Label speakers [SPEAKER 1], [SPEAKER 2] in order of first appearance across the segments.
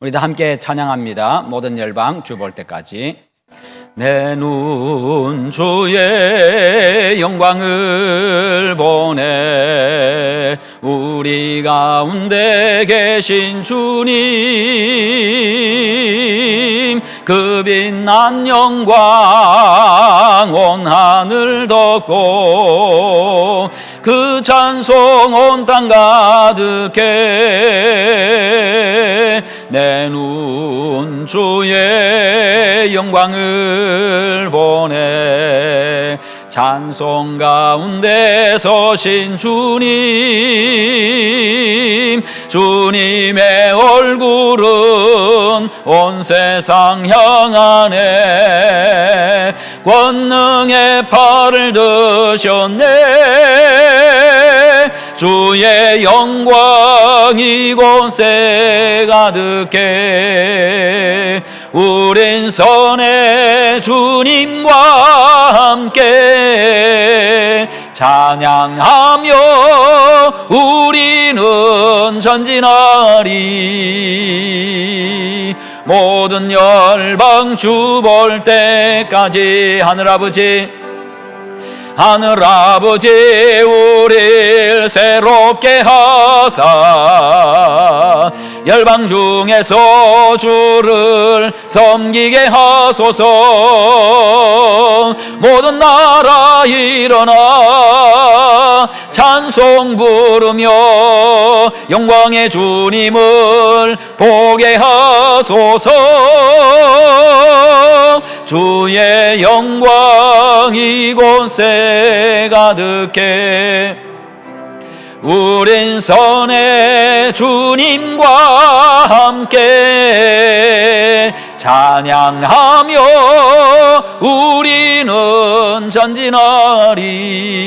[SPEAKER 1] 우리 다 함께 찬양합니다. 모든 열방 주 볼 때까지. 내 눈 주의 영광을 보네. 우리 가운데 계신 주님, 그 빛난 영광 온 하늘 덮고 그 찬송 온 땅 가득해. 내 눈 주의 영광을 보네. 찬송 가운데 서신 주님, 주님의 얼굴은 온 세상 향하네. 권능의 팔을 드셨네. 주의 영광 이곳에 가득해. 우린 선의 주님과 함께 찬양하며 우리는 전진하리. 모든 열방 주 볼 때까지. 하늘아버지 우릴 새롭게 하사 열방 중에서 주를 섬기게 하소서. 모든 나라 일어나 찬송 부르며 영광의 주님을 보게 하소서. 주의 영광 이곳에 가득해. 우린 선의 주님과 함께 찬양하며 우리는 전진하리.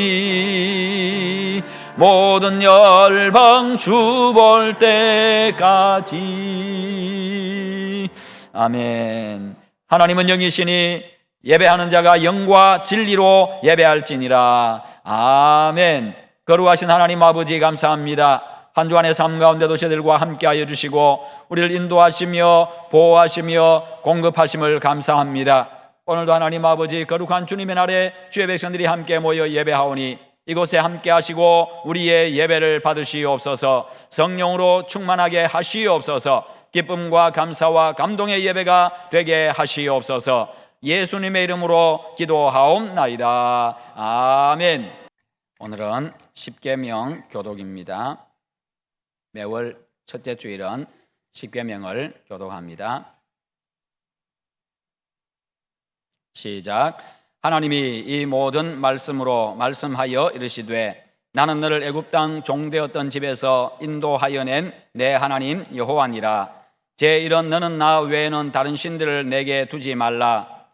[SPEAKER 1] 모든 열방 주 볼 때까지. 아멘. 하나님은 영이시니 예배하는 자가 영과 진리로 예배할지니라. 아멘. 거룩하신 하나님 아버지 감사합니다. 한 주간의 삶 가운데도 저희들과 함께하여 주시고 우리를 인도하시며 보호하시며 공급하심을 감사합니다. 오늘도 하나님 아버지 거룩한 주님의 날에 주의 백성들이 함께 모여 예배하오니 이곳에 함께 하시고 우리의 예배를 받으시옵소서. 성령으로 충만하게 하시옵소서. 기쁨과 감사와 감동의 예배가 되게 하시옵소서. 예수님의 이름으로 기도하옵나이다. 아멘. 오늘은 십계명 교독입니다. 매월 첫째 주일은 십계명을 교독합니다. 시작. 하나님이 이 모든 말씀으로 말씀하여 이르시되 나는 너를 애굽 땅 종되었던 집에서 인도하여 낸 내 하나님 여호와니라. 제1은 너는 나 외에는 다른 신들을 내게 두지 말라.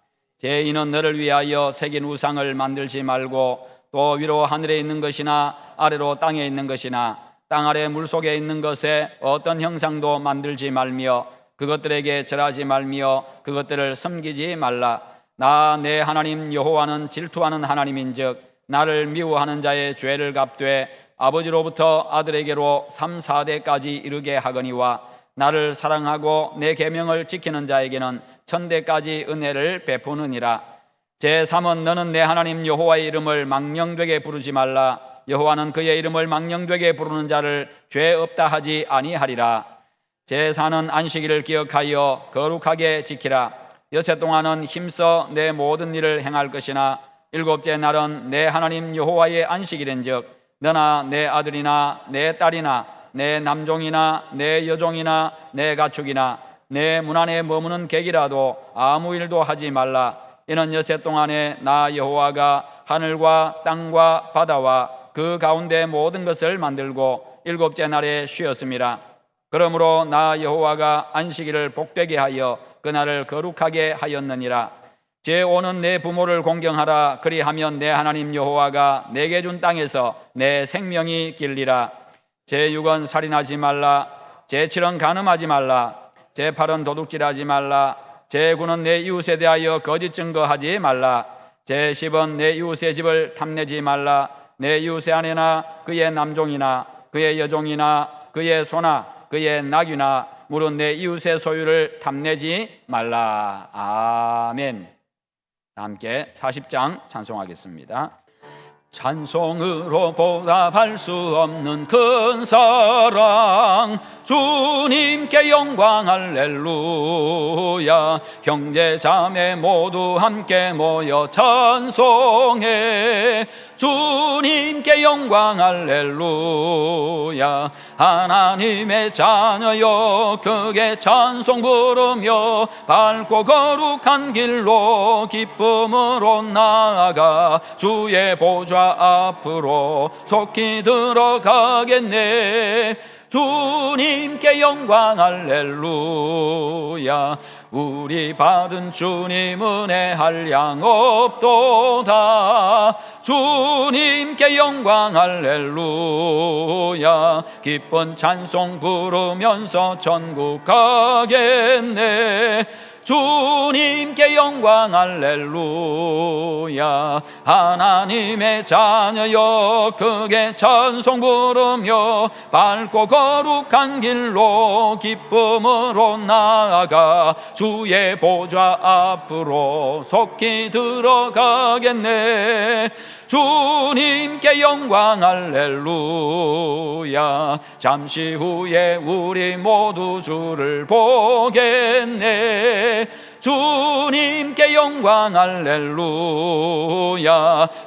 [SPEAKER 1] 제2는 너를 위하여 새긴 우상을 만들지 말고 또 위로 하늘에 있는 것이나 아래로 땅에 있는 것이나 땅 아래 물속에 있는 것에 어떤 형상도 만들지 말며 그것들에게 절하지 말며 그것들을 섬기지 말라. 나 내 하나님 여호와는 질투하는 하나님인즉 나를 미워하는 자의 죄를 갚되 아버지로부터 아들에게로 3, 4대까지 이르게 하거니와 나를 사랑하고 내 계명을 지키는 자에게는 1000대까지 은혜를 베푸느니라. 제3은 너는 내 하나님 여호와의 이름을 망령되게 부르지 말라. 여호와는 그의 이름을 망령되게 부르는 자를 죄 없다 하지 아니하리라. 제4는 안식일을 기억하여 거룩하게 지키라. 여세 동안은 힘써 내 모든 일을 행할 것이나 일곱째 날은 내 하나님 여호와의 안식일인즉 너나 내 아들이나 내 딸이나 내 남종이나 내 여종이나 내 가축이나 내 문 안에 머무는 객이라도 아무 일도 하지 말라. 이는 여세 동안에 나 여호와가 하늘과 땅과 바다와 그 가운데 모든 것을 만들고 일곱째 날에 쉬었음이라. 그러므로 나 여호와가 안식일을 복되게 하여 그날을 거룩하게 하였느니라. 제5는 내 부모를 공경하라. 그리하면 내 하나님 여호와가 내게 준 땅에서 내 생명이 길리라. 제6은 살인하지 말라. 제7은 간음하지 말라. 제8은 도둑질하지 말라. 제9는 내 이웃에 대하여 거짓 증거하지 말라. 제10은 내 이웃의 집을 탐내지 말라. 내 이웃의 아내나 그의 남종이나 그의 여종이나 그의 소나 그의 낙이나 무릇 내 이웃의 소유를 탐내지 말라. 아멘. 함께 40장 찬송하겠습니다. 찬송으로 보답할 수 없는 큰 사랑, 주님께 영광 할렐루야. 형제 자매 모두 함께 모여 찬송해. 주님께 영광 할렐루야. 하나님의 자녀여 크게 찬송 부르며 밝고 거룩한 길로 기쁨으로 나아가 주의 보좌 앞으로 속히 들어가겠네. 주님께 영광 할렐루야. 우리 받은 주님 은혜 한량 없도다. 주님께 영광 할렐루야. 기쁜 찬송 부르면서 천국 가겠네. 주님께 영광 할렐루야. 하나님의 자녀여 크게 찬송 부르며 밝고 거룩한 길로 기쁨으로 나아가 주의 보좌 앞으로 속히 들어가겠네. 주님께 영광 할렐루야. 잠시 후에 우리 모두 주를 보겠네. 주님께 영광 할렐루야.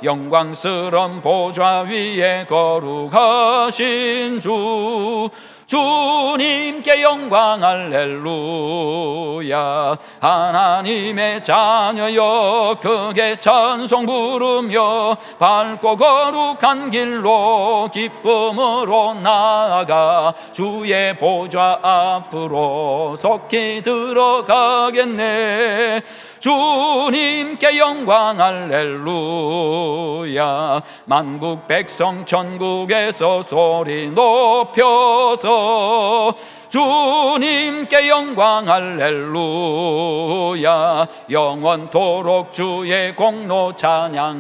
[SPEAKER 1] 영광스러운 보좌 위에 거룩하신 주, 주님께 영광 할렐루야. 하나님의 자녀여 크게 찬송 부르며 밝고 거룩한 길로 기쁨으로 나아가 주의 보좌 앞으로 속히 들어가겠네. 주님께 영광 할렐루야. 만국 백성 천국에서 소리 높여서 주님께 영광 할렐루야. 영원토록 주의 공로 찬양하겠네.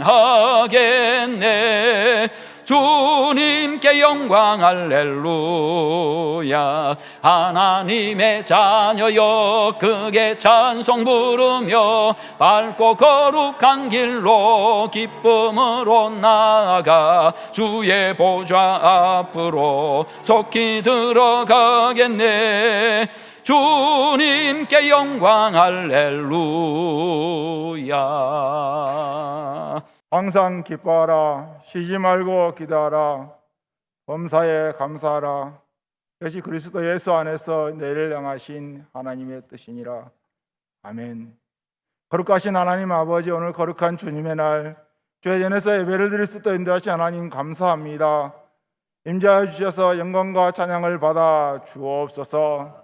[SPEAKER 1] 주님께 영광 할렐루야. 하나님의 자녀여 크게 찬송 부르며 밝고 거룩한 길로 기쁨으로 나아가 주의 보좌 앞으로 속히 들어가겠네. 주님께 영광 할렐루야.
[SPEAKER 2] 항상 기뻐하라. 쉬지 말고 기도하라. 범사에 감사하라. 이것이 그리스도 예수 안에서 너희를 향하신 하나님의 뜻이니라. 아멘. 거룩하신 하나님 아버지, 오늘 거룩한 주님의 날 주의 전에서 예배를 드릴 수 있도록 인도하신 하나님 감사합니다. 임재하여 주셔서 영광과 찬양을 받아 주옵소서.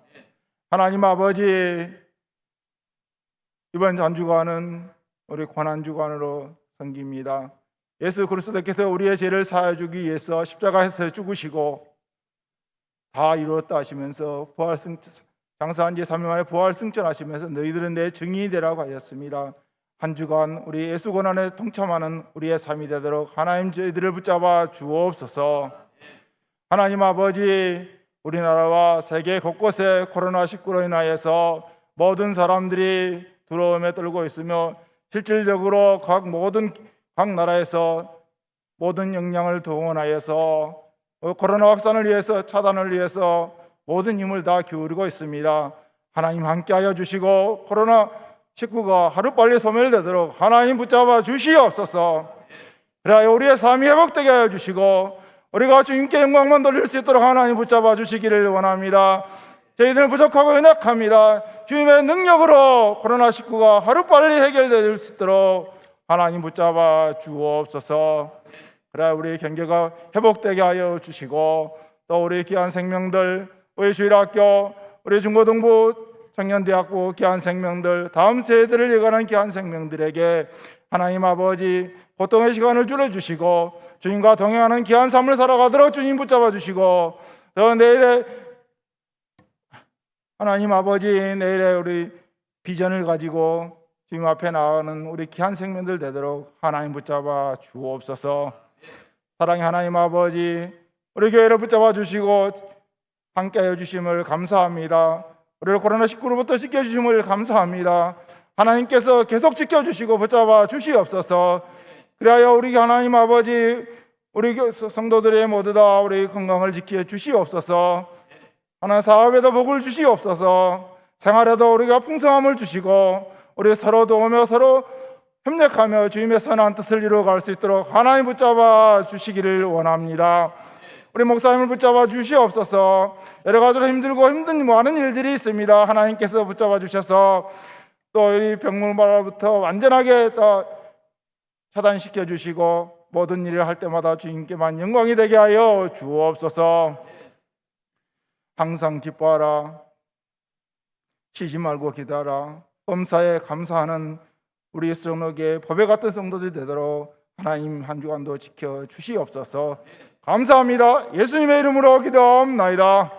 [SPEAKER 2] 하나님 아버지, 이번 전주간은 우리 고난주간으로 섬깁니다. 예수 그리스도께서 우리의 죄를 사하여 주기 위해서 십자가에서 죽으시고 다 이루었다 하시면서 장사한 지 3일 만에 부활 승천하시면서 너희들은 내 증인이 되라고 하셨습니다. 한 주간 우리 예수 고난에 동참하는 우리의 삶이 되도록 하나님 저희들을 붙잡아 주옵소서. 하나님 아버지, 우리나라와 세계 곳곳에 코로나19로 인하여서 모든 사람들이 두려움에 떨고 있으며 실질적으로 각 나라에서 모든 역량을 동원하여서 코로나 확산을 위해서, 차단을 위해서 모든 힘을 다 기울이고 있습니다. 하나님 함께하여 주시고 코로나19가 하루빨리 소멸되도록 하나님 붙잡아 주시옵소서. 그래야 우리의 삶이 회복되게 하여 주시고 우리가 주님께 영광만 돌릴 수 있도록 하나님 붙잡아 주시기를 원합니다. 저희들은 부족하고 연약합니다. 주님의 능력으로 코로나19가 하루빨리 해결될 수 있도록 하나님 붙잡아 주옵소서. 그래 우리 경계가 회복되게 하여 주시고 또 우리 귀한 생명들, 우리 주일학교, 우리 중고등부, 청년대학부 귀한 생명들, 다음 세대를 이어가는 귀한 생명들에게 하나님 아버지 고통의 시간을 줄여주시고 주님과 동행하는 귀한 삶을 살아가도록 주님 붙잡아 주시고 또 내일에 하나님 아버지, 내일에 우리 비전을 가지고 주님 앞에 나가는 우리 귀한 생명들 되도록 하나님 붙잡아 주옵소서. 사랑의 하나님 아버지, 우리 교회를 붙잡아 주시고 함께하여 주심을 감사합니다. 우리를 코로나19로부터 지켜주심을 감사합니다. 하나님께서 계속 지켜주시고 붙잡아 주시옵소서. 그리하여 우리 하나님 아버지, 우리 성도들의 모두 다 우리 건강을 지켜 주시옵소서. 하나님 사업에도 복을 주시옵소서. 생활에도 우리가 풍성함을 주시고 우리 서로 도우며 서로 협력하며 주님의 선한 뜻을 이루어갈 수 있도록 하나님 붙잡아 주시기를 원합니다. 우리 목사님을 붙잡아 주시옵소서. 여러 가지로 힘들고 힘든 많은 일들이 있습니다. 하나님께서 붙잡아 주셔서 또 이 병물바로부터 완전하게 또 차단시켜 주시고 모든 일을 할 때마다 주님께만 영광이 되게 하여 주옵소서. 항상 기뻐하라. 쉬지 말고 기다라. 범사에 감사하는 우리 성도의 법에 같은 성도들이 되도록 하나님 한 주간도 지켜 주시옵소서. 감사합니다. 예수님의 이름으로 기도합나이다.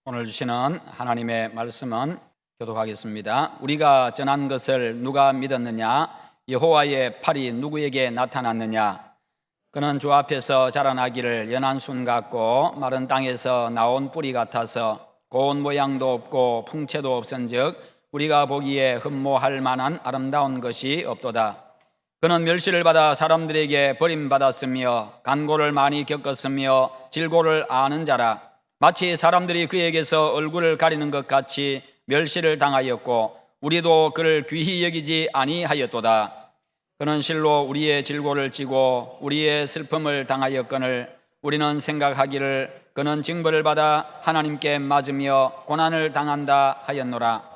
[SPEAKER 1] 오늘 주시는 하나님의 말씀은 교독하겠습니다. 우리가 전한 것을 누가 믿었느냐? 여호와의 팔이 누구에게 나타났느냐? 그는 주 앞에서 자라나기를 연한 순 같고 마른 땅에서 나온 뿌리 같아서 고운 모양도 없고 풍채도 없은즉 우리가 보기에 흠모할 만한 아름다운 것이 없도다. 그는 멸시를 받아 사람들에게 버림받았으며 간고를 많이 겪었으며 질고를 아는 자라. 마치 사람들이 그에게서 얼굴을 가리는 것 같이 멸시를 당하였고 우리도 그를 귀히 여기지 아니하였도다. 그는 실로 우리의 질고를 지고 우리의 슬픔을 당하였거늘 우리는 생각하기를 그는 징벌을 받아 하나님께 맞으며 고난을 당한다 하였노라.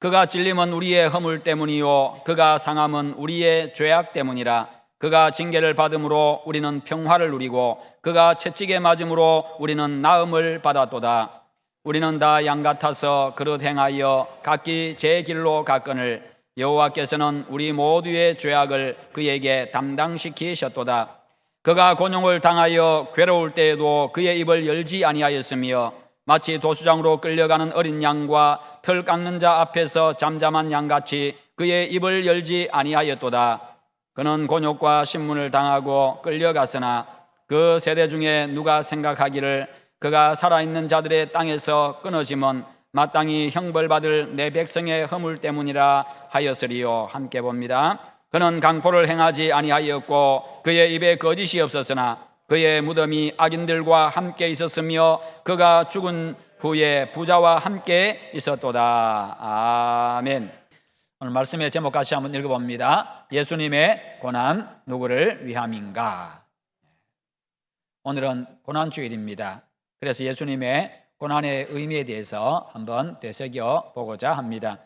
[SPEAKER 1] 그가 찔림은 우리의 허물 때문이요 그가 상함은 우리의 죄악 때문이라. 그가 징계를 받음으로 우리는 평화를 누리고 그가 채찍에 맞음으로 우리는 나음을 받았도다. 우리는 다 양 같아서 그릇 행하여 각기 제 길로 갔거늘 여호와께서는 우리 모두의 죄악을 그에게 담당시키셨도다. 그가 곤욕을 당하여 괴로울 때에도 그의 입을 열지 아니하였으며 마치 도수장으로 끌려가는 어린 양과 털 깎는 자 앞에서 잠잠한 양같이 그의 입을 열지 아니하였도다. 그는 곤욕과 신문을 당하고 끌려갔으나 그 세대 중에 누가 생각하기를 그가 살아있는 자들의 땅에서 끊어짐은 마땅히 형벌받을 내 백성의 허물 때문이라 하였으리요. 함께 봅니다. 그는 강포를 행하지 아니하였고 그의 입에 거짓이 없었으나 그의 무덤이 악인들과 함께 있었으며 그가 죽은 후에 부자와 함께 있었도다. 아멘. 오늘 말씀의 제목 같이 한번 읽어봅니다. 예수님의 고난 누구를 위함인가? 오늘은 고난주일입니다. 그래서 예수님의 고난의 의미에 대해서 한번 되새겨 보고자 합니다.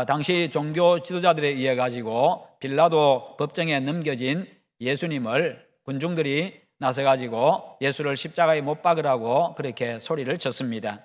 [SPEAKER 1] 당시 종교 지도자들에 의해 가지고 빌라도 법정에 넘겨진 예수님을 군중들이 나서 가지고 예수를 십자가에 못 박으라고 그렇게 소리를 쳤습니다.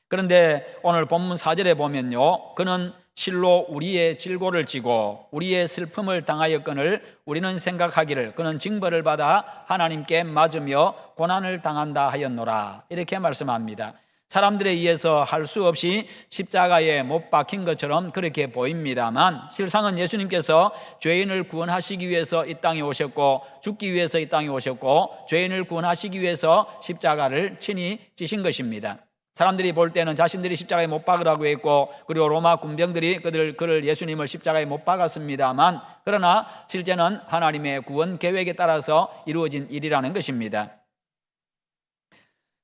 [SPEAKER 1] 그런데 오늘 본문 4절에 보면요, 그는 실로 우리의 질고를 지고 우리의 슬픔을 당하였거늘 우리는 생각하기를 그는 징벌을 받아 하나님께 맞으며 고난을 당한다 하였노라, 이렇게 말씀합니다. 사람들에 의해서 할 수 없이 십자가에 못 박힌 것처럼 그렇게 보입니다만 실상은 예수님께서 죄인을 구원하시기 위해서 이 땅에 오셨고 죽기 위해서 이 땅에 오셨고 죄인을 구원하시기 위해서 십자가를 친히 지신 것입니다. 사람들이 볼 때는 자신들이 십자가에 못 박으라고 했고 그리고 로마 군병들이 그를 예수님을 십자가에 못 박았습니다만 그러나 실제는 하나님의 구원 계획에 따라서 이루어진 일이라는 것입니다.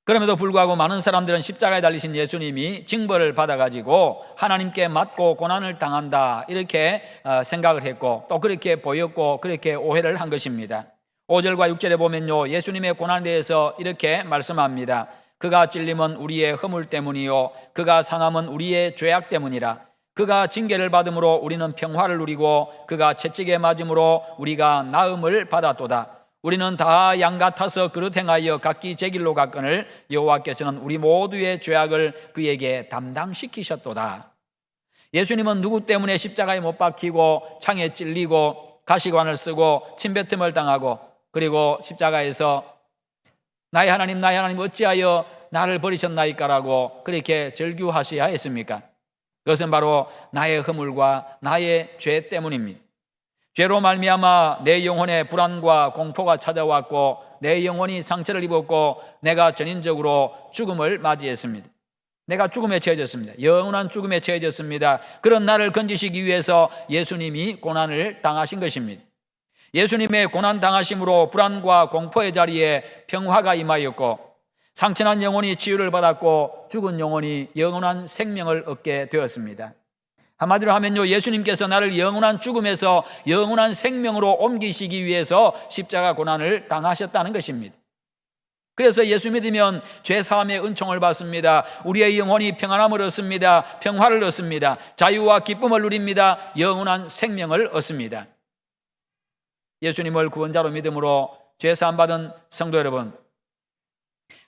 [SPEAKER 1] 그럼에도 불구하고 많은 사람들은 십자가에 달리신 예수님이 징벌을 받아가지고 하나님께 맞고 고난을 당한다 이렇게 생각을 했고 또 그렇게 보였고 그렇게 오해를 한 것입니다. 5절과 6절에 보면요, 예수님의 고난에 대해서 이렇게 말씀합니다. 그가 찔림은 우리의 허물 때문이요 그가 상함은 우리의 죄악 때문이라. 그가 징계를 받음으로 우리는 평화를 누리고 그가 채찍에 맞음으로 우리가 나음을 받았도다. 우리는 다 양 같아서 그릇 행하여 각기 제 길로 갔거늘 여호와께서는 우리 모두의 죄악을 그에게 담당시키셨도다. 예수님은 누구 때문에 십자가에 못 박히고 창에 찔리고 가시관을 쓰고 침뱉음을 당하고 그리고 십자가에서 나의 하나님 어찌하여 나를 버리셨나이까라고 그렇게 절규하셔야 했습니까? 그것은 바로 나의 허물과 나의 죄 때문입니다. 죄로 말미암아 내 영혼에 불안과 공포가 찾아왔고 내 영혼이 상처를 입었고 내가 전인적으로 죽음을 맞이했습니다. 내가 죽음에 처해졌습니다. 영원한 죽음에 처해졌습니다. 그런 나를 건지시기 위해서 예수님이 고난을 당하신 것입니다. 예수님의 고난 당하심으로 불안과 공포의 자리에 평화가 임하였고 상처난 영혼이 치유를 받았고 죽은 영혼이 영원한 생명을 얻게 되었습니다. 한마디로 하면요, 예수님께서 나를 영원한 죽음에서 영원한 생명으로 옮기시기 위해서 십자가 고난을 당하셨다는 것입니다. 그래서 예수 믿으면 죄사함의 은총을 받습니다. 우리의 영혼이 평안함을 얻습니다. 평화를 얻습니다. 자유와 기쁨을 누립니다. 영원한 생명을 얻습니다. 예수님을 구원자로 믿음으로 죄사함 받은 성도 여러분,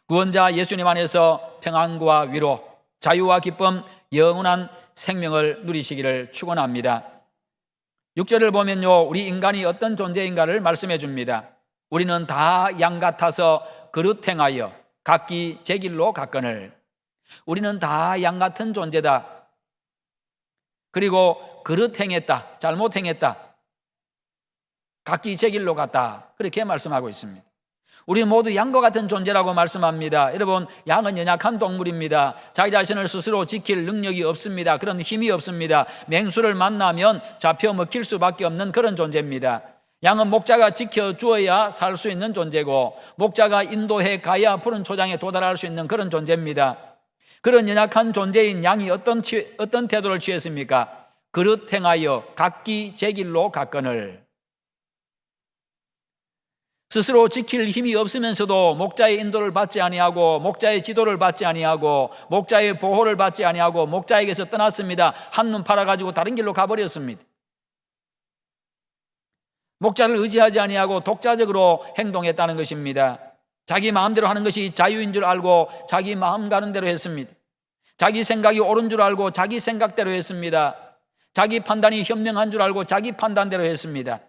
[SPEAKER 1] 구원자 예수님 안에서 평안과 위로, 자유와 기쁨, 영원한 생명을 누리시기를 축원합니다. 6절을 보면요, 우리 인간이 어떤 존재인가를 말씀해 줍니다. 우리는 다 양 같아서 그릇 행하여 각기 제 길로 갔거늘. 우리는 다 양 같은 존재다. 그리고 그릇 행했다, 잘못 행했다, 각기 제 길로 갔다, 그렇게 말씀하고 있습니다. 우리는 모두 양과 같은 존재라고 말씀합니다. 여러분, 양은 연약한 동물입니다. 자기 자신을 스스로 지킬 능력이 없습니다. 그런 힘이 없습니다. 맹수를 만나면 잡혀 먹힐 수밖에 없는 그런 존재입니다. 양은 목자가 지켜주어야 살 수 있는 존재고 목자가 인도해 가야 푸른 초장에 도달할 수 있는 그런 존재입니다. 그런 연약한 존재인 양이 어떤 태도를 취했습니까? 그릇 행하여 각기 제 길로 갔거늘. 스스로 지킬 힘이 없으면서도 목자의 인도를 받지 아니하고 목자의 지도를 받지 아니하고 목자의 보호를 받지 아니하고 목자에게서 떠났습니다. 한눈 팔아가지고 다른 길로 가버렸습니다. 목자를 의지하지 아니하고 독자적으로 행동했다는 것입니다. 자기 마음대로 하는 것이 자유인 줄 알고 자기 마음 가는 대로 했습니다. 자기 생각이 옳은 줄 알고 자기 생각대로 했습니다. 자기 판단이 현명한 줄 알고 자기 판단대로 했습니다.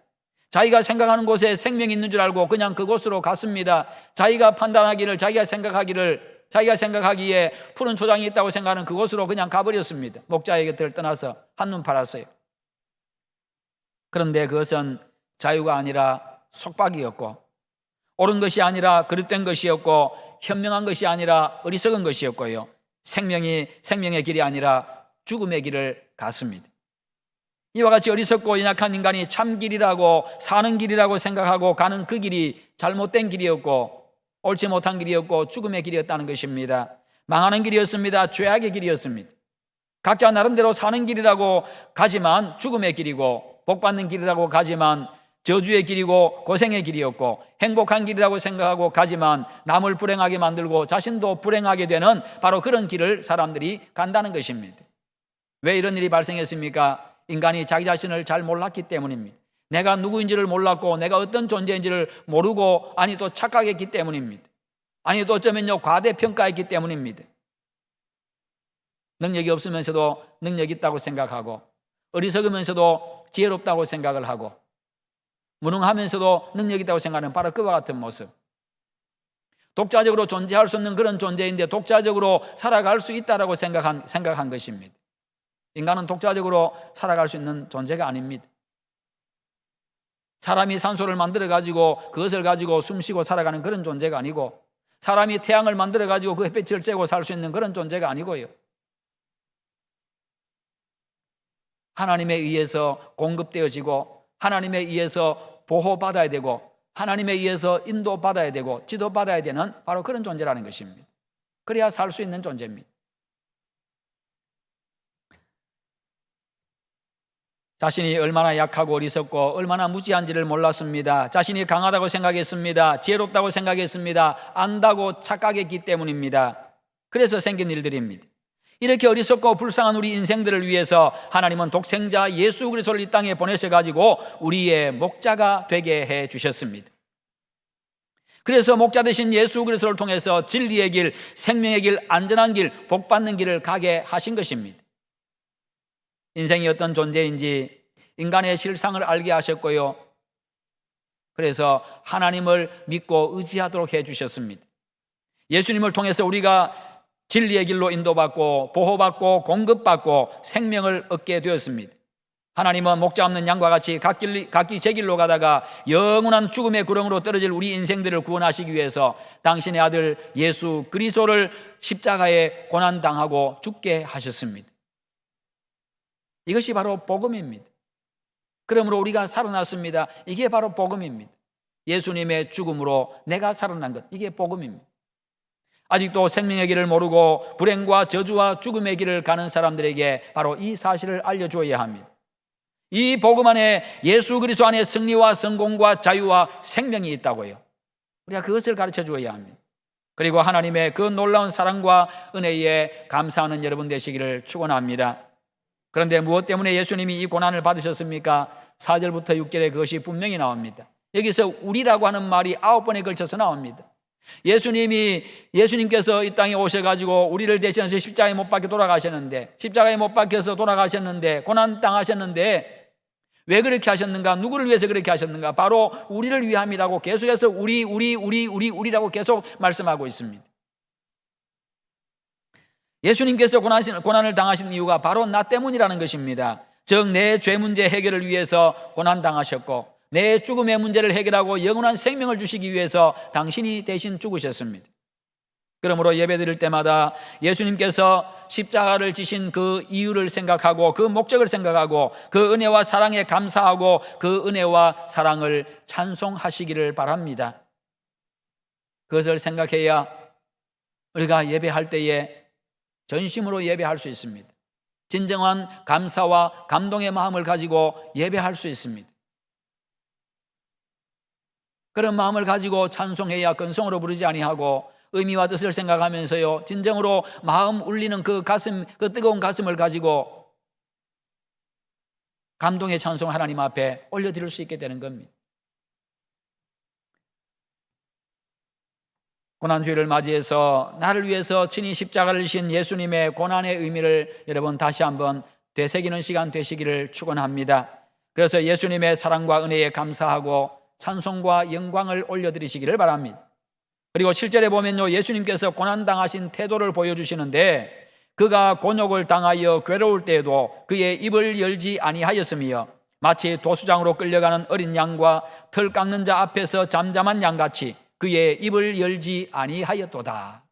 [SPEAKER 1] 자기가 생각하는 곳에 생명이 있는 줄 알고 그냥 그곳으로 갔습니다. 자기가 판단하기를, 자기가 생각하기에 푸른 초장이 있다고 생각하는 그곳으로 그냥 가버렸습니다. 목자의 곁을 떠나서 한눈 팔았어요. 그런데 그것은 자유가 아니라 속박이었고, 옳은 것이 아니라 그릇된 것이었고, 현명한 것이 아니라 어리석은 것이었고요, 생명의 길이 아니라 죽음의 길을 갔습니다. 이와 같이 어리석고 연약한 인간이 참 길이라고, 사는 길이라고 생각하고 가는 그 길이 잘못된 길이었고 옳지 못한 길이었고 죽음의 길이었다는 것입니다. 망하는 길이었습니다. 죄악의 길이었습니다. 각자 나름대로 사는 길이라고 가지만 죽음의 길이고, 복받는 길이라고 가지만 저주의 길이고 고생의 길이었고, 행복한 길이라고 생각하고 가지만 남을 불행하게 만들고 자신도 불행하게 되는 바로 그런 길을 사람들이 간다는 것입니다. 왜 이런 일이 발생했습니까? 인간이 자기 자신을 잘 몰랐기 때문입니다. 내가 누구인지를 몰랐고 내가 어떤 존재인지를 모르고, 아니 또 착각했기 때문입니다. 아니 또 어쩌면요 과대평가했기 때문입니다. 능력이 없으면서도 능력이 있다고 생각하고, 어리석으면서도 지혜롭다고 생각을 하고, 무능하면서도 능력이 있다고 생각하는 바로 그와 같은 모습. 독자적으로 존재할 수 없는 그런 존재인데 독자적으로 살아갈 수 있다고 생각한 것입니다. 인간은 독자적으로 살아갈 수 있는 존재가 아닙니다. 사람이 산소를 만들어 가지고 그것을 가지고 숨쉬고 살아가는 그런 존재가 아니고, 사람이 태양을 만들어 가지고 그 햇빛을 쬐고 살 수 있는 그런 존재가 아니고요, 하나님에 의해서 공급되어지고 하나님에 의해서 보호받아야 되고 하나님에 의해서 인도받아야 되고 지도받아야 되는 바로 그런 존재라는 것입니다. 그래야 살 수 있는 존재입니다. 자신이 얼마나 약하고 어리석고 얼마나 무지한지를 몰랐습니다. 자신이 강하다고 생각했습니다. 지혜롭다고 생각했습니다. 안다고 착각했기 때문입니다. 그래서 생긴 일들입니다. 이렇게 어리석고 불쌍한 우리 인생들을 위해서 하나님은 독생자 예수 그리스도를 이 땅에 보내셔가지고 우리의 목자가 되게 해 주셨습니다. 그래서 목자 되신 예수 그리스도를 통해서 진리의 길, 생명의 길, 안전한 길, 복받는 길을 가게 하신 것입니다. 인생이 어떤 존재인지 인간의 실상을 알게 하셨고요, 그래서 하나님을 믿고 의지하도록 해주셨습니다. 예수님을 통해서 우리가 진리의 길로 인도받고 보호받고 공급받고 생명을 얻게 되었습니다. 하나님은 목자 없는 양과 같이 각기 제 길로 가다가 영원한 죽음의 구렁으로 떨어질 우리 인생들을 구원하시기 위해서 당신의 아들 예수 그리스도를 십자가에 고난당하고 죽게 하셨습니다. 이것이 바로 복음입니다. 그러므로 우리가 살아났습니다. 이게 바로 복음입니다. 예수님의 죽음으로 내가 살아난 것, 이게 복음입니다. 아직도 생명의 길을 모르고 불행과 저주와 죽음의 길을 가는 사람들에게 바로 이 사실을 알려주어야 합니다. 이 복음 안에 예수 그리스도 안에 승리와 성공과 자유와 생명이 있다고요. 우리가 그것을 가르쳐 주어야 합니다. 그리고 하나님의 그 놀라운 사랑과 은혜에 감사하는 여러분 되시기를 축원합니다. 그런데 무엇 때문에 예수님이 이 고난을 받으셨습니까? 4절부터 6절에 그것이 분명히 나옵니다. 여기서 우리라고 하는 말이 9번에 걸쳐서 나옵니다. 예수님께서 이 땅에 오셔가지고 우리를 대신해서 십자가에 못 박혀 돌아가셨는데, 십자가에 못 박혀서 돌아가셨는데, 고난당하셨는데, 왜 그렇게 하셨는가? 누구를 위해서 그렇게 하셨는가? 바로 우리를 위함이라고 계속해서 우리라고 계속 말씀하고 있습니다. 예수님께서 고난을 당하신 이유가 바로 나 때문이라는 것입니다. 즉 내 죄 문제 해결을 위해서 고난당하셨고, 내 죽음의 문제를 해결하고 영원한 생명을 주시기 위해서 당신이 대신 죽으셨습니다. 그러므로 예배드릴 때마다 예수님께서 십자가를 지신 그 이유를 생각하고 그 목적을 생각하고 그 은혜와 사랑에 감사하고 그 은혜와 사랑을 찬송하시기를 바랍니다. 그것을 생각해야 우리가 예배할 때에 전심으로 예배할 수 있습니다. 진정한 감사와 감동의 마음을 가지고 예배할 수 있습니다. 그런 마음을 가지고 찬송해야 근성으로 부르지 아니하고 의미와 뜻을 생각하면서요, 진정으로 마음 울리는 그 가슴, 그 뜨거운 가슴을 가지고 감동의 찬송을 하나님 앞에 올려드릴 수 있게 되는 겁니다. 고난주일을 맞이해서 나를 위해서 친히 십자가를 지신 예수님의 고난의 의미를 여러분 다시 한번 되새기는 시간 되시기를 축원합니다. 그래서 예수님의 사랑과 은혜에 감사하고 찬송과 영광을 올려드리시기를 바랍니다. 그리고 7절에 보면요, 예수님께서 고난당하신 태도를 보여주시는데 그가 곤욕을 당하여 괴로울 때에도 그의 입을 열지 아니하였으며 마치 도수장으로 끌려가는 어린 양과 털 깎는 자 앞에서 잠잠한 양같이 그의 입을 열지 아니하였도다.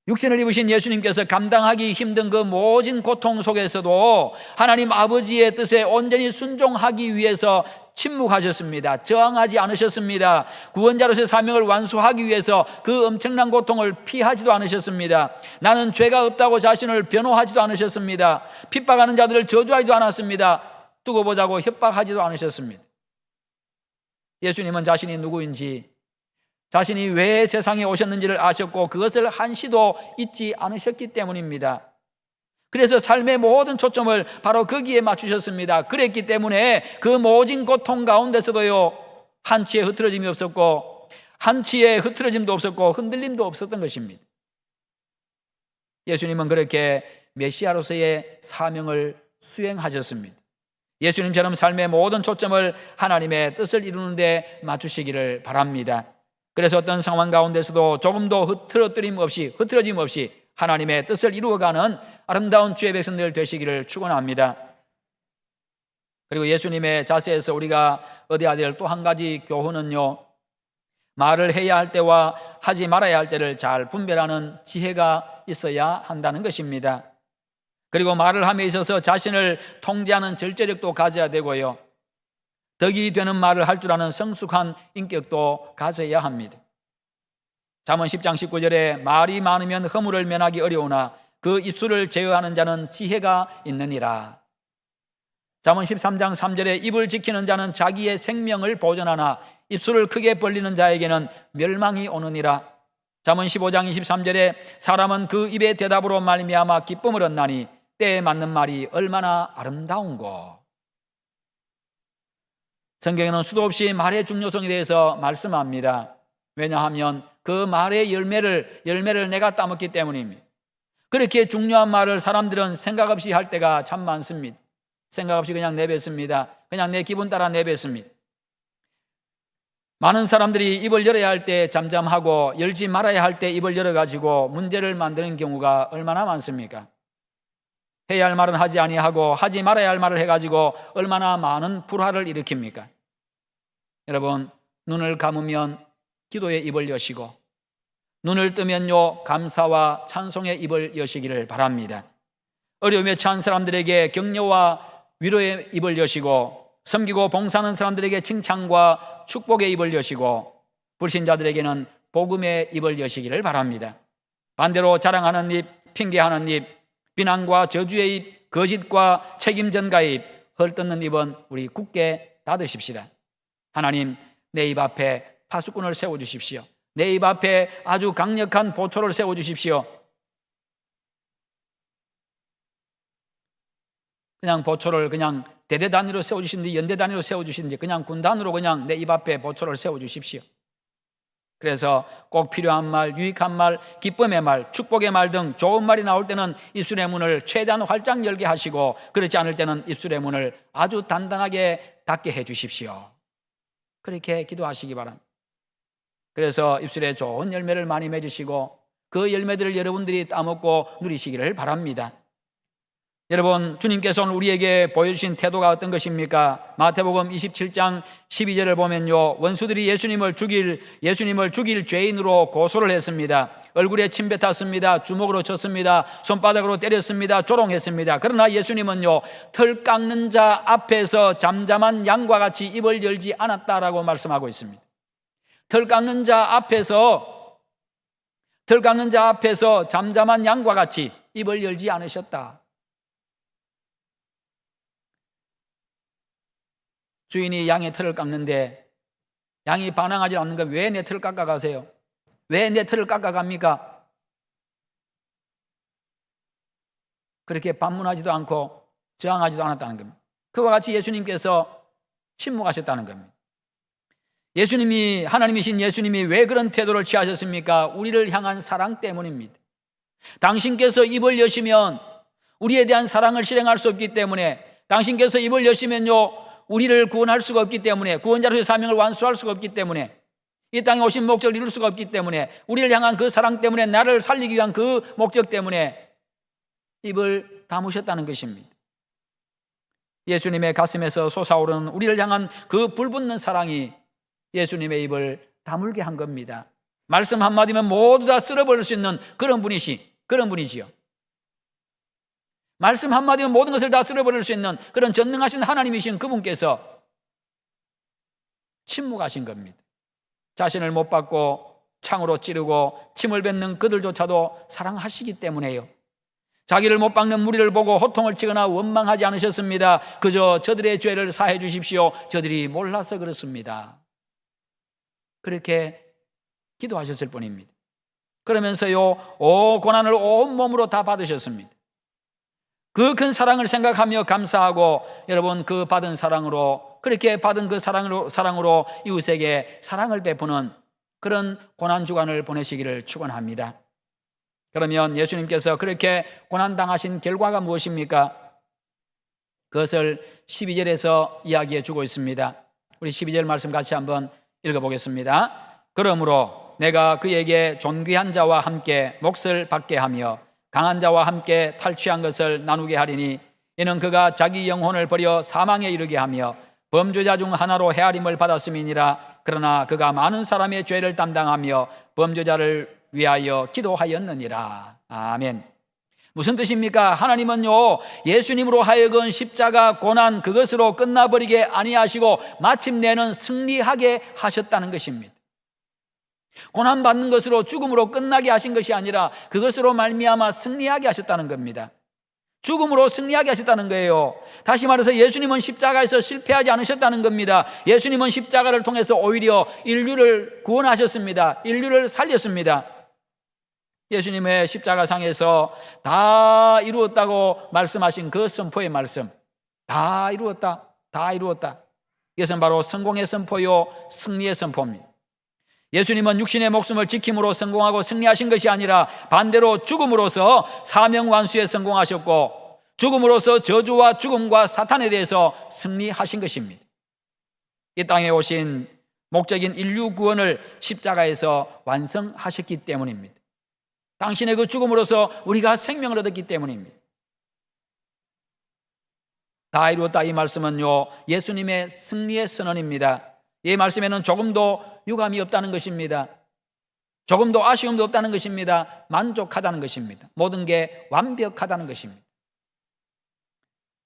[SPEAKER 1] 육신을 입으신 예수님께서 감당하기 힘든 그 모진 고통 속에서도 하나님 아버지의 뜻에 온전히 순종하기 위해서 침묵하셨습니다. 저항하지 않으셨습니다. 구원자로서의 사명을 완수하기 위해서 그 엄청난 고통을 피하지도 않으셨습니다. 나는 죄가 없다고 자신을 변호하지도 않으셨습니다. 핍박하는 자들을 저주하지도 않았습니다. 두고 보자고 협박하지도 않으셨습니다. 예수님은 자신이 누구인지, 자신이 왜 세상에 오셨는지를 아셨고 그것을 한시도 잊지 않으셨기 때문입니다. 그래서 삶의 모든 초점을 바로 거기에 맞추셨습니다. 그랬기 때문에 그 모진 고통 가운데서도요, 한치의 흐트러짐이 없었고 한치의 흐트러짐도 없었고 흔들림도 없었던 것입니다. 예수님은 그렇게 메시아로서의 사명을 수행하셨습니다. 예수님처럼 삶의 모든 초점을 하나님의 뜻을 이루는 데 맞추시기를 바랍니다. 그래서 어떤 상황 가운데서도 조금도 흐트러짐 없이 하나님의 뜻을 이루어가는 아름다운 주의 백성들 되시기를 축원합니다. 그리고 예수님의 자세에서 우리가 얻어야 될 또 한 가지 교훈은요, 말을 해야 할 때와 하지 말아야 할 때를 잘 분별하는 지혜가 있어야 한다는 것입니다. 그리고 말을 함에 있어서 자신을 통제하는 절제력도 가져야 되고요, 덕이 되는 말을 할 줄 아는 성숙한 인격도 가져야 합니다. 잠언 10장 19절에 말이 많으면 허물을 면하기 어려우나 그 입술을 제어하는 자는 지혜가 있느니라. 잠언 13장 3절에 입을 지키는 자는 자기의 생명을 보존하나 입술을 크게 벌리는 자에게는 멸망이 오느니라. 잠언 15장 23절에 사람은 그 입의 대답으로 말미암아 기쁨을 얻나니 때에 맞는 말이 얼마나 아름다운고. 성경에는 수도 없이 말의 중요성에 대해서 말씀합니다. 왜냐하면 그 말의 열매를 내가 따먹기 때문입니다. 그렇게 중요한 말을 사람들은 생각 없이 할 때가 참 많습니다. 생각 없이 그냥 내뱉습니다. 그냥 내 기분 따라 내뱉습니다. 많은 사람들이 입을 열어야 할 때 잠잠하고 열지 말아야 할 때 입을 열어가지고 문제를 만드는 경우가 얼마나 많습니까? 해야 할 말은 하지 아니하고 하지 말아야 할 말을 해가지고 얼마나 많은 불화를 일으킵니까? 여러분, 눈을 감으면 기도의 입을 여시고 눈을 뜨면요 감사와 찬송의 입을 여시기를 바랍니다. 어려움에 처한 사람들에게 격려와 위로의 입을 여시고 섬기고 봉사하는 사람들에게 칭찬과 축복의 입을 여시고 불신자들에게는 복음의 입을 여시기를 바랍니다. 반대로 자랑하는 입, 핑계하는 입, 비난과 저주의 입, 거짓과 책임 전가의 입, 헐뜯는 입은 우리 굳게 닫으십시다. 하나님, 내 입 앞에 파수꾼을 세워주십시오. 내 입 앞에 아주 강력한 보초를 세워주십시오. 그냥 보초를 그냥 대대 단위로 세워주시는지 연대 단위로 세워주시는지 그냥 군단으로 그냥 내 입 앞에 보초를 세워주십시오. 그래서 꼭 필요한 말, 유익한 말, 기쁨의 말, 축복의 말 등 좋은 말이 나올 때는 입술의 문을 최대한 활짝 열게 하시고 그렇지 않을 때는 입술의 문을 아주 단단하게 닫게 해 주십시오. 그렇게 기도하시기 바랍니다. 그래서 입술에 좋은 열매를 많이 맺으시고 그 열매들을 여러분들이 따먹고 누리시기를 바랍니다. 여러분, 주님께서는 우리에게 보여주신 태도가 어떤 것입니까? 마태복음 27장 12절을 보면요, 원수들이 예수님을 죽일 죄인으로 고소를 했습니다. 얼굴에 침 뱉었습니다. 주먹으로 쳤습니다. 손바닥으로 때렸습니다. 조롱했습니다. 그러나 예수님은요, 털 깎는 자 앞에서 잠잠한 양과 같이 입을 열지 않았다라고 말씀하고 있습니다. 털 깎는 자 앞에서 잠잠한 양과 같이 입을 열지 않으셨다. 주인이 양의 털을 깎는데 양이 반항하지 않는가? 왜 내 털을 깎아가세요? 왜 내 털을 깎아갑니까? 그렇게 반문하지도 않고 저항하지도 않았다는 겁니다. 그와 같이 예수님께서 침묵하셨다는 겁니다. 하나님이신 예수님이 왜 그런 태도를 취하셨습니까? 우리를 향한 사랑 때문입니다. 당신께서 입을 여시면 우리에 대한 사랑을 실행할 수 없기 때문에, 당신께서 입을 여시면요 우리를 구원할 수가 없기 때문에, 구원자로서의 사명을 완수할 수가 없기 때문에, 이 땅에 오신 목적을 이룰 수가 없기 때문에, 우리를 향한 그 사랑 때문에, 나를 살리기 위한 그 목적 때문에 입을 다무셨다는 것입니다. 예수님의 가슴에서 솟아오르는 우리를 향한 그 불붙는 사랑이 예수님의 입을 다물게 한 겁니다. 말씀 한마디면 모두 다 쓸어버릴 수 있는 그런 분이지요. 말씀 한마디면 모든 것을 다 쓸어버릴 수 있는 그런 전능하신 하나님이신 그분께서 침묵하신 겁니다. 자신을 못 받고 창으로 찌르고 침을 뱉는 그들조차도 사랑하시기 때문에요. 자기를 못 박는 무리를 보고 호통을 치거나 원망하지 않으셨습니다. 그저 저들의 죄를 사해 주십시오. 저들이 몰라서 그렇습니다. 그렇게 기도하셨을 뿐입니다. 그러면서요, 고난을 온몸으로 다 받으셨습니다. 그 큰 사랑을 생각하며 감사하고, 여러분, 그 받은 사랑으로, 그렇게 받은 그 사랑으로 이웃에게 사랑을 베푸는 그런 고난주간을 보내시기를 축원합니다. 그러면 예수님께서 그렇게 고난당하신 결과가 무엇입니까? 그것을 12절에서 이야기해 주고 있습니다. 우리 12절 말씀 같이 한번 읽어보겠습니다. 그러므로 내가 그에게 존귀한 자와 함께 몫을 받게 하며 강한 자와 함께 탈취한 것을 나누게 하리니, 이는 그가 자기 영혼을 버려 사망에 이르게 하며 범죄자 중 하나로 헤아림을 받았음이니라. 그러나 그가 많은 사람의 죄를 담당하며 범죄자를 위하여 기도하였느니라. 아멘. 무슨 뜻입니까? 하나님은요, 예수님으로 하여금 십자가 고난 그것으로 끝나버리게 아니하시고 마침내는 승리하게 하셨다는 것입니다. 고난받는 것으로, 죽음으로 끝나게 하신 것이 아니라 그것으로 말미암아 승리하게 하셨다는 겁니다. 죽음으로 승리하게 하셨다는 거예요. 다시 말해서 예수님은 십자가에서 실패하지 않으셨다는 겁니다. 예수님은 십자가를 통해서 오히려 인류를 구원하셨습니다. 인류를 살렸습니다. 예수님의 십자가상에서 다 이루었다고 말씀하신 그 선포의 말씀, 다 이루었다, 다 이루었다. 이것은 바로 성공의 선포요, 승리의 선포입니다. 예수님은 육신의 목숨을 지킴으로 성공하고 승리하신 것이 아니라 반대로 죽음으로써 사명 완수에 성공하셨고, 죽음으로써 저주와 죽음과 사탄에 대해서 승리하신 것입니다. 이 땅에 오신 목적인 인류 구원을 십자가에서 완성하셨기 때문입니다. 당신의 그 죽음으로써 우리가 생명을 얻었기 때문입니다. 다 이루었다 이 말씀은요, 예수님의 승리의 선언입니다. 이 말씀에는 조금도 유감이 없다는 것입니다. 조금도 아쉬움도 없다는 것입니다. 만족하다는 것입니다. 모든 게 완벽하다는 것입니다.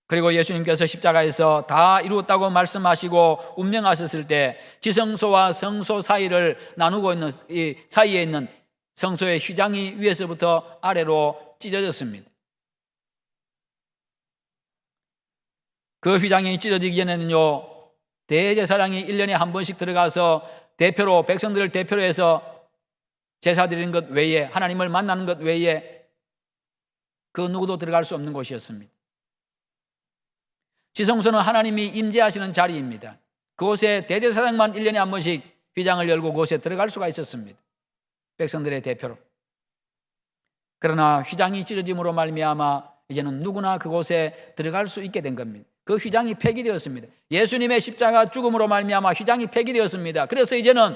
[SPEAKER 1] 그리고 예수님께서 십자가에서 다 이루었다고 말씀하시고 운명하셨을 때 지성소와 성소 사이를 나누고 있는 이 사이에 있는 성소의 휘장이 위에서부터 아래로 찢어졌습니다. 그 휘장이 찢어지기 전에는요, 대제사장이 1년에 한 번씩 들어가서 대표로, 백성들을 대표로 해서 제사 드리는 것 외에, 하나님을 만나는 것 외에 그 누구도 들어갈 수 없는 곳이었습니다. 지성소는 하나님이 임재하시는 자리입니다. 그곳에 대제사장만 1년에 한 번씩 휘장을 열고 그곳에 들어갈 수가 있었습니다. 백성들의 대표로. 그러나 휘장이 찢어짐으로 말미암아 이제는 누구나 그곳에 들어갈 수 있게 된 겁니다. 그 휘장이 폐기되었습니다. 예수님의 십자가 죽음으로 말미암아 휘장이 폐기되었습니다. 그래서 이제는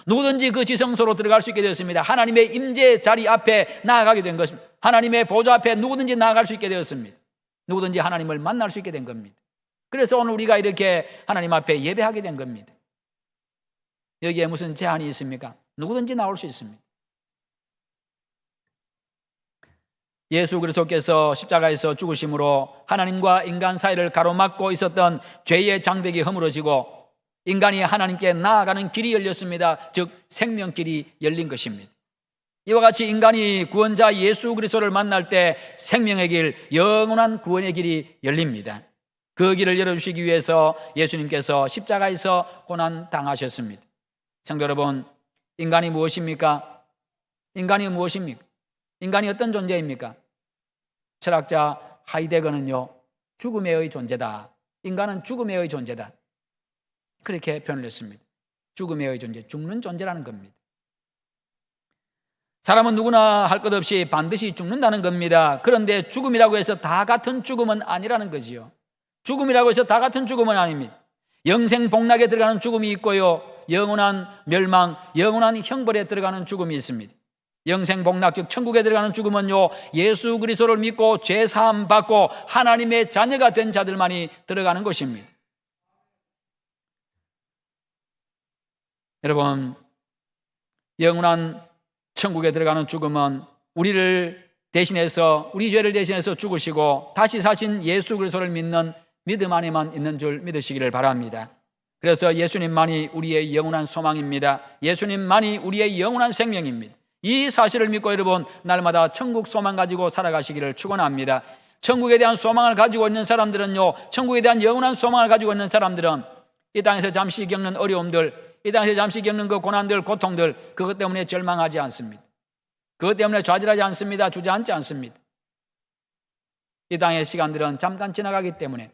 [SPEAKER 1] 누구든지 그 지성소로 들어갈 수 있게 되었습니다. 하나님의 임재 자리 앞에 나아가게 된 것입니다. 하나님의 보좌 앞에 누구든지 나아갈 수 있게 되었습니다. 누구든지 하나님을 만날 수 있게 된 겁니다. 그래서 오늘 우리가 이렇게 하나님 앞에 예배하게 된 겁니다. 여기에 무슨 제한이 있습니까? 누구든지 나올 수 있습니다. 예수 그리스도께서 십자가에서 죽으심으로 하나님과 인간 사이를 가로막고 있었던 죄의 장벽이 허물어지고 인간이 하나님께 나아가는 길이 열렸습니다. 즉 생명길이 열린 것입니다. 이와 같이 인간이 구원자 예수 그리스도를 만날 때 생명의 길, 영원한 구원의 길이 열립니다. 그 길을 열어주시기 위해서 예수님께서 십자가에서 고난당하셨습니다. 성도 여러분, 인간이 무엇입니까? 인간이 무엇입니까? 인간이 어떤 존재입니까? 철학자 하이데거는요, 죽음의 존재다. 인간은 죽음의 존재다. 그렇게 표현을 했습니다. 죽음의 존재, 죽는 존재라는 겁니다. 사람은 누구나 할 것 없이 반드시 죽는다는 겁니다. 그런데 죽음이라고 해서 다 같은 죽음은 아니라는 거지요. 죽음이라고 해서 다 같은 죽음은 아닙니다. 영생복락에 들어가는 죽음이 있고요, 영원한 멸망, 영원한 형벌에 들어가는 죽음이 있습니다. 영생복락, 즉 천국에 들어가는 죽음은요, 예수 그리스도를 믿고 죄사함 받고 하나님의 자녀가 된 자들만이 들어가는 것입니다. 여러분, 영원한 천국에 들어가는 죽음은 우리를 대신해서, 우리 죄를 대신해서 죽으시고 다시 사신 예수 그리스도를 믿는 믿음 안에만 있는 줄 믿으시기를 바랍니다. 그래서 예수님만이 우리의 영원한 소망입니다. 예수님만이 우리의 영원한 생명입니다. 이 사실을 믿고 여러분, 날마다 천국 소망 가지고 살아가시기를 축원합니다. 천국에 대한 소망을 가지고 있는 사람들은요, 천국에 대한 영원한 소망을 가지고 있는 사람들은 이 땅에서 잠시 겪는 어려움들, 이 땅에서 잠시 겪는 그 고난들, 고통들, 그것 때문에 절망하지 않습니다. 그것 때문에 좌절하지 않습니다. 주저앉지 않습니다. 이 땅의 시간들은 잠깐 지나가기 때문에,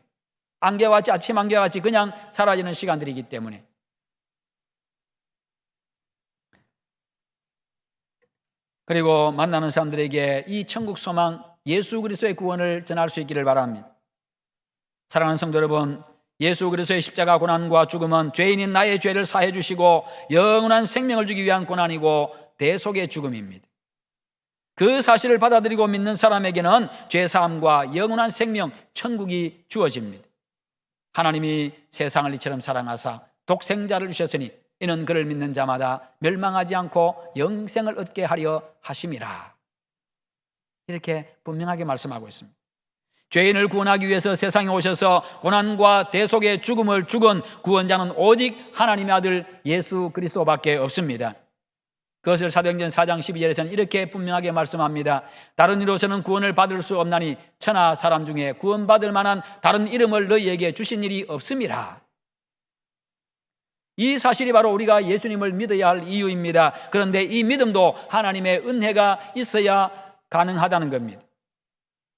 [SPEAKER 1] 안개같이, 아침 안개같이 그냥 사라지는 시간들이기 때문에 그리고 만나는 사람들에게 이 천국 소망, 예수 그리스도의 구원을 전할 수 있기를 바랍니다. 사랑하는 성도 여러분, 예수 그리스도의 십자가 고난과 죽음은 죄인인 나의 죄를 사해 주시고 영원한 생명을 주기 위한 고난이고 대속의 죽음입니다. 그 사실을 받아들이고 믿는 사람에게는 죄사함과 영원한 생명, 천국이 주어집니다. 하나님이 세상을 이처럼 사랑하사 독생자를 주셨으니 이는 그를 믿는 자마다 멸망하지 않고 영생을 얻게 하려 하심이라. 이렇게 분명하게 말씀하고 있습니다. 죄인을 구원하기 위해서 세상에 오셔서 고난과 대속의 죽음을 죽은 구원자는 오직 하나님의 아들 예수 그리스도밖에 없습니다. 그것을 사도행전 4장 12절에서는 이렇게 분명하게 말씀합니다. 다른 이로서는 구원을 받을 수 없나니 천하 사람 중에 구원받을 만한 다른 이름을 너희에게 주신 일이 없음이라. 이 사실이 바로 우리가 예수님을 믿어야 할 이유입니다. 그런데 이 믿음도 하나님의 은혜가 있어야 가능하다는 겁니다.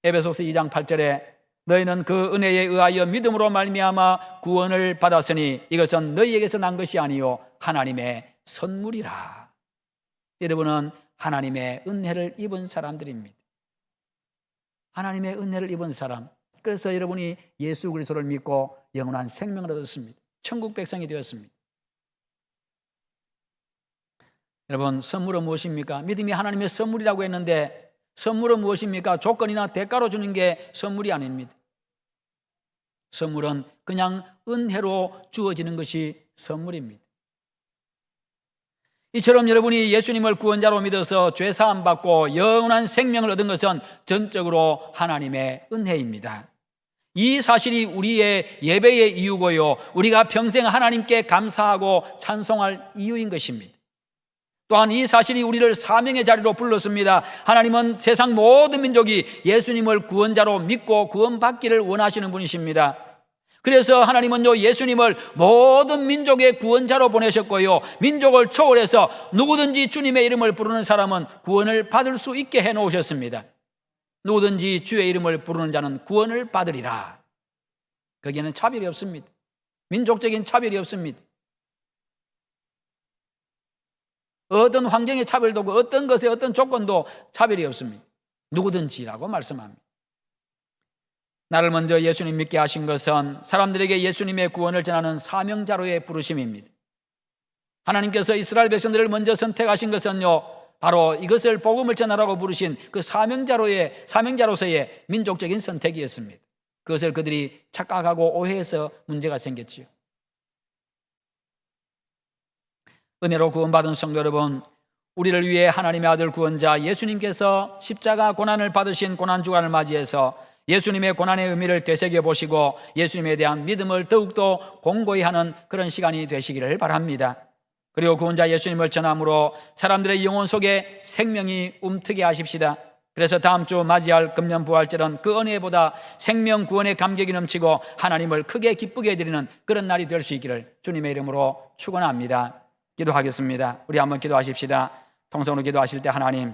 [SPEAKER 1] 에베소서 2장 8절에 너희는 그 은혜에 의하여 믿음으로 말미암아 구원을 받았으니 이것은 너희에게서 난 것이 아니요 하나님의 선물이라. 여러분은 하나님의 은혜를 입은 사람들입니다. 하나님의 은혜를 입은 사람. 그래서 여러분이 예수 그리스도를 믿고 영원한 생명을 얻었습니다. 천국 백성이 되었습니다. 여러분, 선물은 무엇입니까? 믿음이 하나님의 선물이라고 했는데 선물은 무엇입니까? 조건이나 대가로 주는 게 선물이 아닙니다. 선물은 그냥 은혜로 주어지는 것이 선물입니다. 이처럼 여러분이 예수님을 구원자로 믿어서 죄 사함 받고 영원한 생명을 얻은 것은 전적으로 하나님의 은혜입니다. 이 사실이 우리의 예배의 이유고요, 우리가 평생 하나님께 감사하고 찬송할 이유인 것입니다. 또한 이 사실이 우리를 사명의 자리로 불렀습니다. 하나님은 세상 모든 민족이 예수님을 구원자로 믿고 구원받기를 원하시는 분이십니다. 그래서 하나님은요, 예수님을 모든 민족의 구원자로 보내셨고요, 민족을 초월해서 누구든지 주님의 이름을 부르는 사람은 구원을 받을 수 있게 해놓으셨습니다. 누구든지 주의 이름을 부르는 자는 구원을 받으리라. 거기에는 차별이 없습니다. 민족적인 차별이 없습니다. 어떤 환경의 차별도 없고 어떤 것의 어떤 조건도 차별이 없습니다. 누구든지라고 말씀합니다. 나를 먼저 예수님 믿게 하신 것은 사람들에게 예수님의 구원을 전하는 사명자로의 부르심입니다. 하나님께서 이스라엘 백성들을 먼저 선택하신 것은요, 바로 이것을 복음을 전하라고 부르신 그 사명자로서의 민족적인 선택이었습니다. 그것을 그들이 착각하고 오해해서 문제가 생겼지요. 은혜로 구원받은 성도 여러분, 우리를 위해 하나님의 아들 구원자 예수님께서 십자가 고난을 받으신 고난주간을 맞이해서 예수님의 고난의 의미를 되새겨 보시고 예수님에 대한 믿음을 더욱더 공고히 하는 그런 시간이 되시기를 바랍니다. 그리고 구원자 예수님을 전함으로 사람들의 영혼 속에 생명이 움트게 하십시다. 그래서 다음 주 맞이할 금년 부활절은 그 은혜보다 생명 구원의 감격이 넘치고 하나님을 크게 기쁘게 해드리는 그런 날이 될 수 있기를 주님의 이름으로 축원합니다. 기도하겠습니다. 우리 한번 기도하십시다. 통성으로 기도하실 때, 하나님,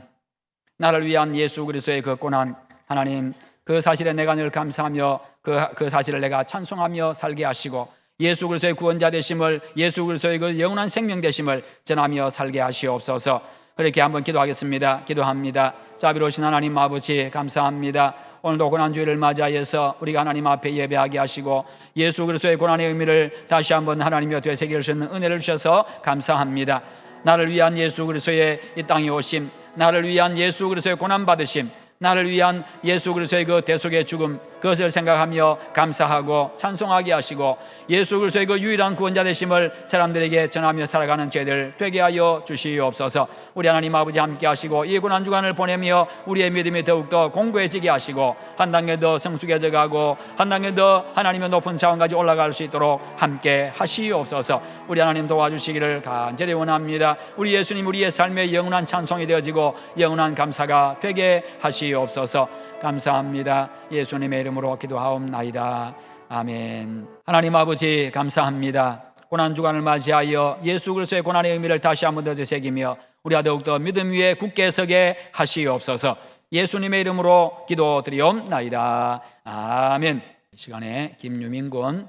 [SPEAKER 1] 나를 위한 예수 그리스도의 그 고난, 하나님, 그 사실에 내가 늘 감사하며 그 사실을 내가 찬송하며 살게 하시고 예수 그리스도의 구원자 되심을, 예수 그리스도의 그 영원한 생명 되심을 전하며 살게 하시옵소서. 그렇게 한번 기도하겠습니다. 기도합니다. 자비로우신 하나님 아버지, 감사합니다. 오늘도 고난주일을 맞이하여서 우리가 하나님 앞에 예배하게 하시고 예수 그리스도의 고난의 의미를 다시 한번 하나님이여 되새길 수 있는 은혜를 주셔서 감사합니다. 나를 위한 예수 그리스도의 이 땅에 오심, 나를 위한 예수 그리스도의 고난받으심, 나를 위한 예수 그리스도의 그 대속의 죽음, 그것을 생각하며 감사하고 찬송하게 하시고 예수 그리스도의 그 유일한 구원자 되심을 사람들에게 전하며 살아가는 죄들 되게 하여 주시옵소서. 우리 하나님 아버지 함께 하시고 이 고난주간을 보내며 우리의 믿음이 더욱더 공고해지게 하시고 한 단계 더 성숙해져 가고 한 단계 더 하나님의 높은 차원까지 올라갈 수 있도록 함께 하시옵소서. 우리 하나님 도와주시기를 간절히 원합니다. 우리 예수님, 우리의 삶의 영원한 찬송이 되어지고 영원한 감사가 되게 하시옵소서. 감사합니다. 예수님의 이름으로 기도하옵나이다. 아멘. 하나님 아버지, 감사합니다. 고난주간을 맞이하여 예수 그리스도의 고난의 의미를 다시 한번 더 되새기며 우리가 더욱더 믿음 위에 굳게 서게 하시옵소서. 예수님의 이름으로 기도드리옵나이다. 아멘. 이 시간에 김유민 군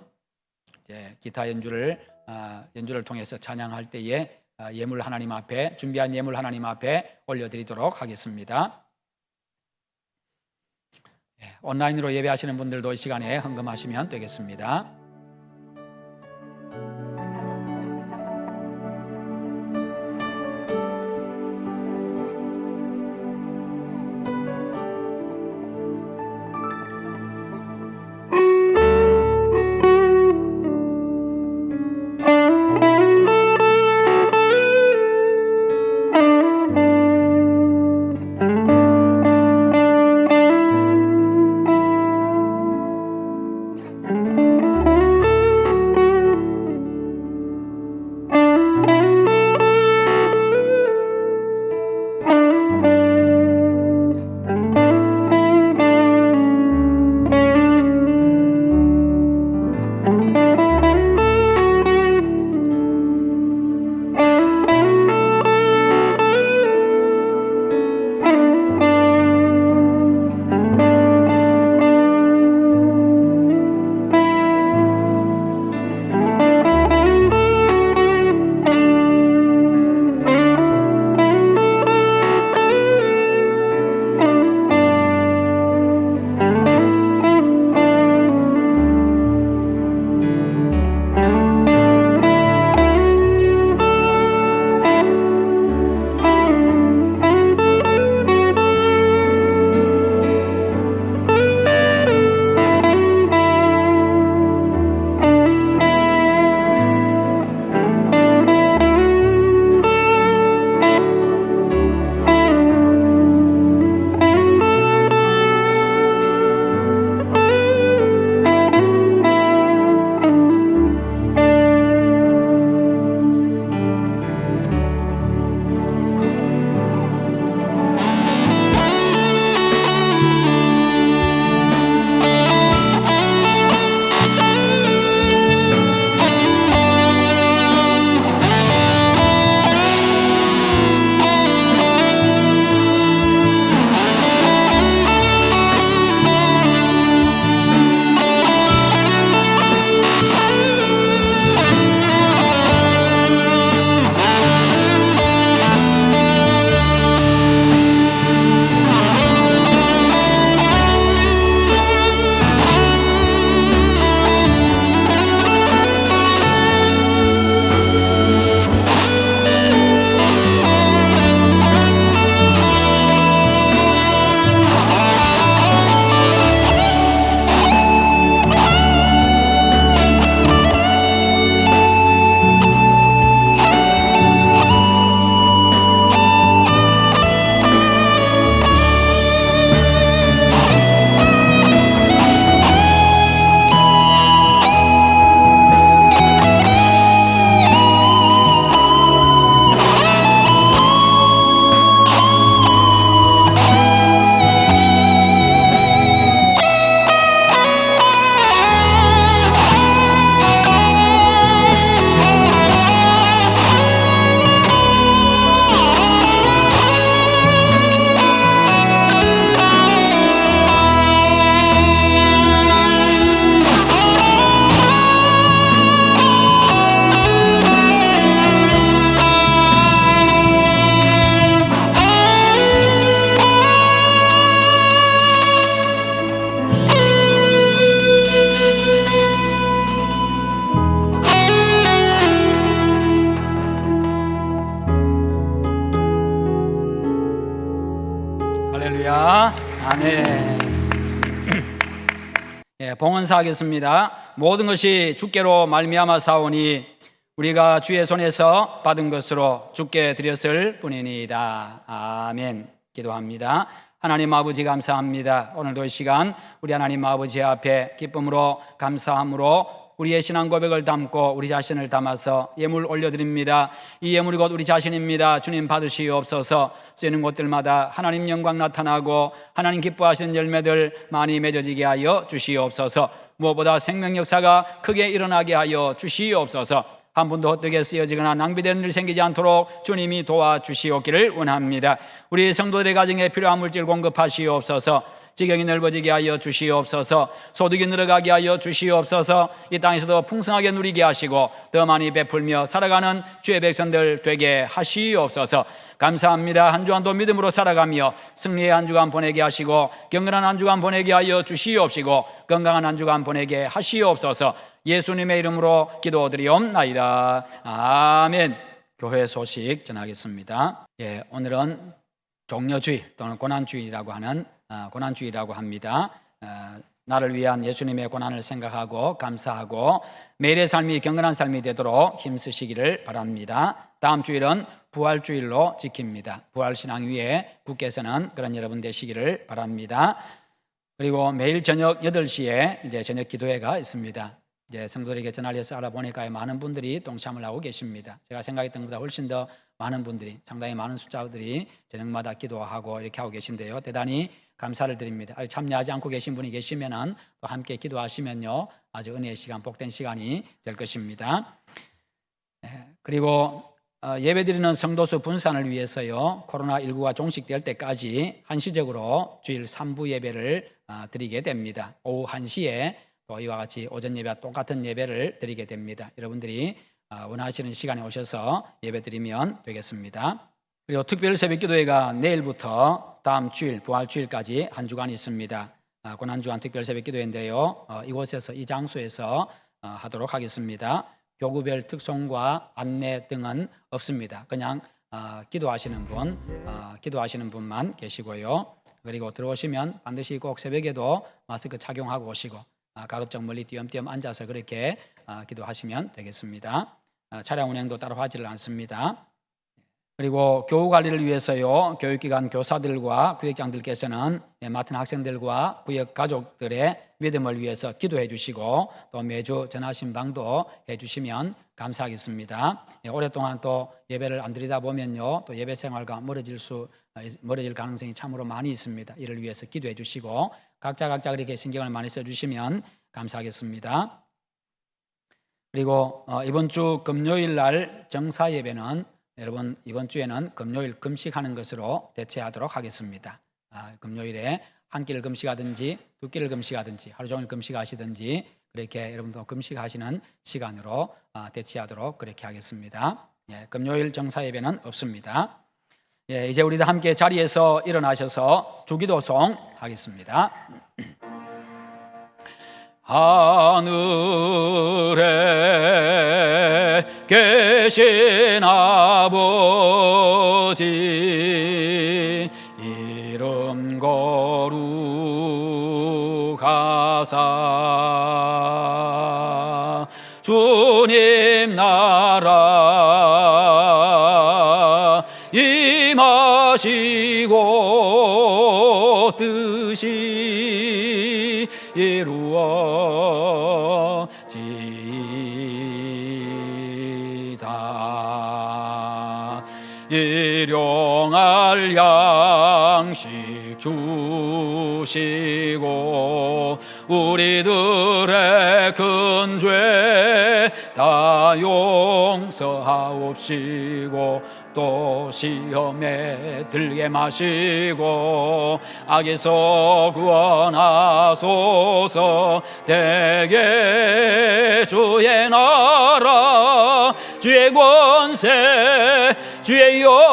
[SPEAKER 1] 기타 연주를 통해서 찬양할 때에 예물 하나님 앞에, 준비한 예물 하나님 앞에 올려드리도록 하겠습니다. 온라인으로 예배하시는 분들도 이 시간에 헌금하시면 되겠습니다. 기도합니다. 아멘. 예, 봉헌사하겠습니다. 모든 것이 주께로 말미암아 사오니 우리가 주의 손에서 받은 것으로 주께 드렸을 뿐이니이다. 아멘. 기도합니다. 하나님 아버지 감사합니다. 오늘도 이 시간 우리 하나님 아버지 앞에 기쁨으로 감사함으로 우리의 신앙 고백을 담고 우리 자신을 담아서 예물 올려드립니다. 이 예물이 곧 우리 자신입니다. 주님 받으시옵소서. 쓰이는 곳들마다 하나님 영광 나타나고 하나님 기뻐하시는 열매들 많이 맺어지게 하여 주시옵소서. 무엇보다 생명 역사가 크게 일어나게 하여 주시옵소서. 한 분도 헛되게 쓰여지거나 낭비되는 일 생기지 않도록 주님이 도와주시옵기를 원합니다. 우리 성도들의 가정에 필요한 물질 공급하시옵소서. 지경이 넓어지게 하여 주시옵소서. 소득이 늘어가게 하여 주시옵소서. 이 땅에서도 풍성하게 누리게 하시고 더 많이 베풀며 살아가는 주의 백성들 되게 하시옵소서. 감사합니다. 한 주간도 믿음으로 살아가며 승리의 한 주간 보내게 하시고 경건한 한 주간 보내게 하여 주시옵시고 건강한 한 주간 보내게 하시옵소서. 예수님의 이름으로 기도드리옵나이다. 아멘. 교회 소식 전하겠습니다. 예, 오늘은 종려주일 또는 고난주일이라고 하는 고난주일이라고 합니다. 나를 위한 예수님의 고난을 생각하고 감사하고 매일의 삶이 경건한 삶이 되도록 힘쓰시기를 바랍니다. 다음 주일은 부활주일로 지킵니다. 부활신앙 위에 굳게 서는 그런 여러분 되시기를 바랍니다. 그리고 매일 저녁 8시에 이제 저녁 기도회가 있습니다. 이제 성도들에게 전화해서 알아보니까 많은 분들이 동참을 하고 계십니다. 제가 생각했던 것보다 훨씬 더 많은 분들이, 상당히 많은 숫자들이 저녁마다 기도하고 이렇게 하고 계신데요. 대단히 감사를 드립니다. 아직 참여하지 않고 계신 분이 계시면은 또 함께 기도하시면요, 아주 은혜의 시간, 복된 시간이 될 것입니다. 그리고 예배드리는 성도수 분산을 위해서요, 코로나19가 종식될 때까지 한시적으로 주일 3부 예배를 드리게 됩니다. 오후 1시에 또 이와 같이 오전 예배와 똑같은 예배를 드리게 됩니다. 여러분들이 원하시는 시간에 오셔서 예배 드리면 되겠습니다. 그리고 특별 새벽 기도회가 내일부터 다음 주일 부활주일까지 한 주간 있습니다. 고난주간 특별 새벽 기도회인데요, 이곳에서 이 장소에서 하도록 하겠습니다. 교구별 특송과 안내 등은 없습니다. 그냥 기도하시는 분만 계시고요. 그리고 들어오시면 반드시 꼭 새벽에도 마스크 착용하고 오시고 가급적 멀리 띄엄띄엄 앉아서 그렇게 기도하시면 되겠습니다. 차량 운행도 따로 하지를 않습니다. 그리고 교우 관리를 위해서요, 교육기관 교사들과 구역장들께서는 맡은 학생들과 구역 가족들의 믿음을 위해서 기도해 주시고 또 매주 전화신방도 해 주시면 감사하겠습니다. 오랫동안 또 예배를 안 드리다 보면요, 또 예배 생활과 멀어질 가능성이 참으로 많이 있습니다. 이를 위해서 기도해 주시고 각자 그렇게 신경을 많이 써주시면 감사하겠습니다. 그리고 이번 주 금요일 날 정사 예배는 여러분 이번 주에는 금요일 금식하는 것으로 대체하도록 하겠습니다. 금요일에 한 끼를 금식하든지 두 끼를 금식하든지 하루 종일 금식하시든지 그렇게 여러분도 금식하시는 시간으로 대체하도록 그렇게 하겠습니다. 금요일 정사 예배는 없습니다. 이제 우리 다 함께 자리에서 일어나셔서 주기도송 하겠습니다. 하늘에 계신 아버지 이름 거룩하사 주님 나라 임하시고 뜻이 이루어지다. 일용할 양식 주시고 우리들의 큰 죄 다 용서하옵시고 또 시험에 들게 마시고 악에서 구원하소서. 대개 주의 나라 주의 권세 주의 영광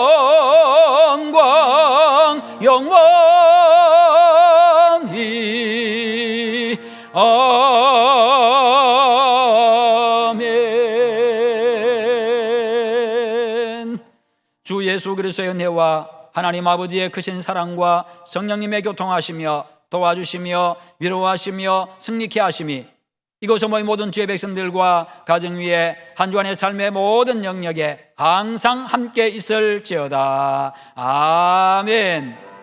[SPEAKER 1] 영원히 아멘. 주 예수 그리스도의 은혜와 하나님 아버지의 크신 사랑과 성령님의 교통하시며 도와주시며 위로하시며 승리케 하심이 이곳 모인 모든 주의 백성들과 가정 위에 한 주간의 삶의 모든 영역에 항상 함께 있을지어다. 아멘.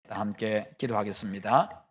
[SPEAKER 1] 함께 기도하겠습니다.